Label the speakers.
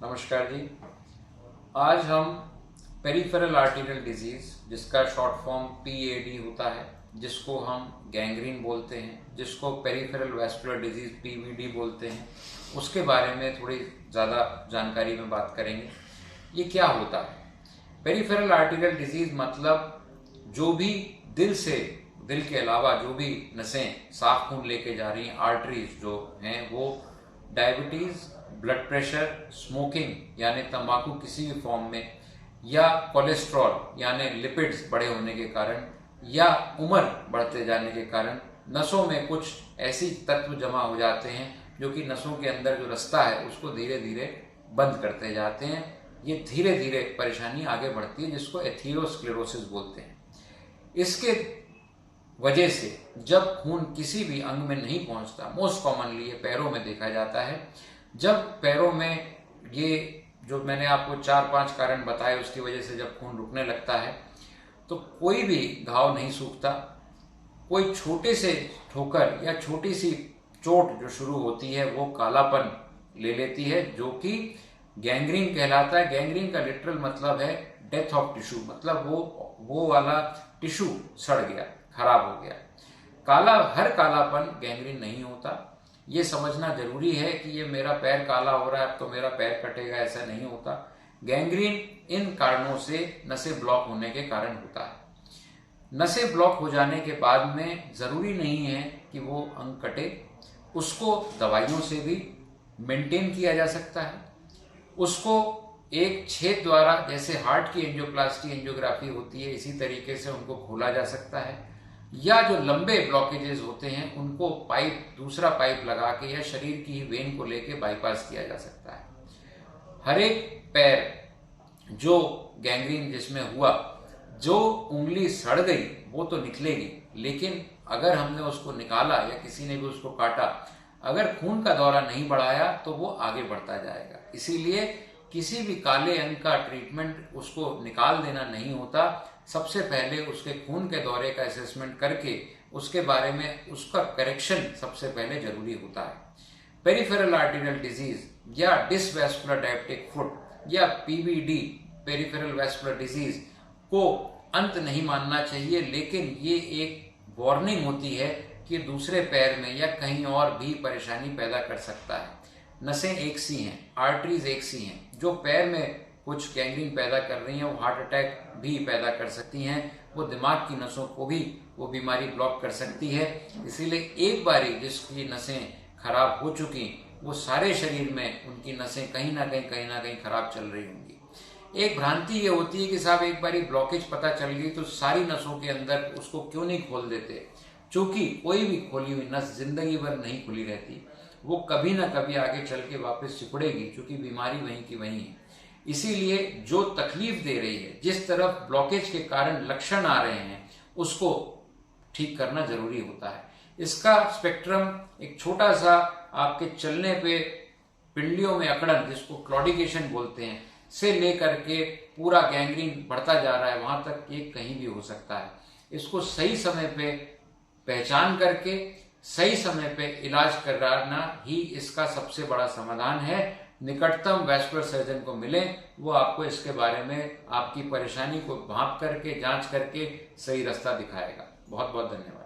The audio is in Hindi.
Speaker 1: नमस्कार जी। आज हम पेरिफेरल आर्टेरियल डिजीज, जिसका शॉर्ट फॉर्म PAD होता है, जिसको हम गैंग्रीन बोलते हैं, जिसको पेरिफेरल वैस्कुलर डिजीज PVD बोलते हैं, उसके बारे में थोड़ी ज़्यादा जानकारी में बात करेंगे। ये क्या होता है? पेरिफेरल आर्टेरियल डिजीज मतलब जो भी दिल के अलावा जो भी नसें साफ खून लेके जा रही हैं, आर्टरीज जो हैं, वो डायबिटीज, ब्लड प्रेशर, स्मोकिंग यानी तंबाकू किसी भी फॉर्म में, या कोलेस्ट्रॉल यानी लिपिड्स बड़े होने के कारण, या उम्र बढ़ते जाने के कारण नसों में कुछ ऐसी तत्व जमा हो जाते हैं जो कि नसों के अंदर जो रास्ता है उसको धीरे धीरे बंद करते जाते हैं। ये धीरे धीरे परेशानी आगे बढ़ती है, जिसको एथीरोस्क्लेरोसिस बोलते हैं। इसके वजह से जब खून किसी भी अंग में नहीं पहुंचता, मोस्ट कॉमनली ये पैरों में देखा जाता है। जब पैरों में ये जो मैंने आपको 4-5 कारण बताए, उसकी वजह से जब खून रुकने लगता है तो कोई भी घाव नहीं सूखता। कोई छोटे से ठोकर या छोटी सी चोट जो शुरू होती है वो कालापन ले लेती है, जो कि गैंग्रीन कहलाता है। गैंग्रीन का लिटरल मतलब है डेथ ऑफ टिश्यू, मतलब वो वाला टिश्यू सड़ गया, खराब हो गया। हर कालापन गैंग्रीन नहीं होता। ये समझना जरूरी है कि ये मेरा पैर काला हो रहा है अब तो मेरा पैर कटेगा, ऐसा नहीं होता। गैंग्रीन इन कारणों से नसें ब्लॉक होने के कारण होता है। नसें ब्लॉक हो जाने के बाद में जरूरी नहीं है कि वो अंग कटे, उसको दवाइयों से भी मेंटेन किया जा सकता है। उसको एक छेद द्वारा, जैसे हार्ट की एंजियोप्लास्टी एंजियोग्राफी होती है, इसी तरीके से उनको खोला जा सकता है। या जो लंबे ब्लॉकेजेस होते हैं उनको दूसरा पाइप लगा के या शरीर की ही वेन को लेके बाईपास किया जा सकता है। हर एक पैर जो गैंग्रीन जिसमें हुआ, जो उंगली सड़ गई वो तो निकलेगी, लेकिन अगर हमने उसको निकाला या किसी ने भी उसको काटा, अगर खून का दौरा नहीं बढ़ाया तो वो आगे बढ़ता जाएगा। इसीलिए किसी भी काले अंग का ट्रीटमेंट उसको निकाल देना नहीं होता। सबसे पहले उसके खून के दौरे का असेसमेंट करके उसके बारे में उसका करेक्शन सबसे पहले जरूरी होता है। पेरिफेरल आर्टेरियल डिजीज या डिसवैस्कुलर डायबिटिक फुट या PVD, पेरिफेरल वैस्कुलर डिजीज को अंत नहीं मानना चाहिए, लेकिन ये एक वार्निंग होती है कि दूसरे पैर में या कहीं और भी परेशानी पैदा कर सकता है। नसें एक सी हैं, आर्टरीज एक सी हैं। जो पैर में कुछ गैंग्रीन पैदा कर रही हैं वो हार्ट अटैक भी पैदा कर सकती हैं, वो दिमाग की नसों को भी वो बीमारी ब्लॉक कर सकती है। इसीलिए एक बारी जिसकी नसें खराब हो चुकी, वो सारे शरीर में उनकी नसें कहीं ना कहीं खराब चल रही होंगी। एक भ्रांति ये होती है कि साहब एक बारी ब्लॉकेज पता चल गई तो सारी नसों के अंदर उसको क्यों नहीं खोल देते। चूंकि कोई भी खोली हुई नस जिंदगी भर नहीं खुली रहती, वो कभी ना कभी आगे चल के वापस चिपड़ेगी, क्योंकि बीमारी वहीं की वहीं है। इसीलिए जो तकलीफ दे रही है, जिस तरफ ब्लॉकेज के कारण लक्षण आ रहे हैं, उसको ठीक करना जरूरी होता है। इसका स्पेक्ट्रम एक छोटा सा आपके चलने पे पिंडियों में अकड़न, जिसको क्लॉडिकेशन बोलते हैं, से लेकर के पूरा गैंग्रीन बढ़ता जा रहा है, वहां तक ये कहीं भी हो सकता है। इसको सही समय पे पहचान करके सही समय पे इलाज कराना ही इसका सबसे बड़ा समाधान है। निकटतम वैस्कुलर सर्जन को मिलें, वो आपको इसके बारे में आपकी परेशानी को भांप करके, जांच करके सही रास्ता दिखाएगा। बहुत बहुत धन्यवाद।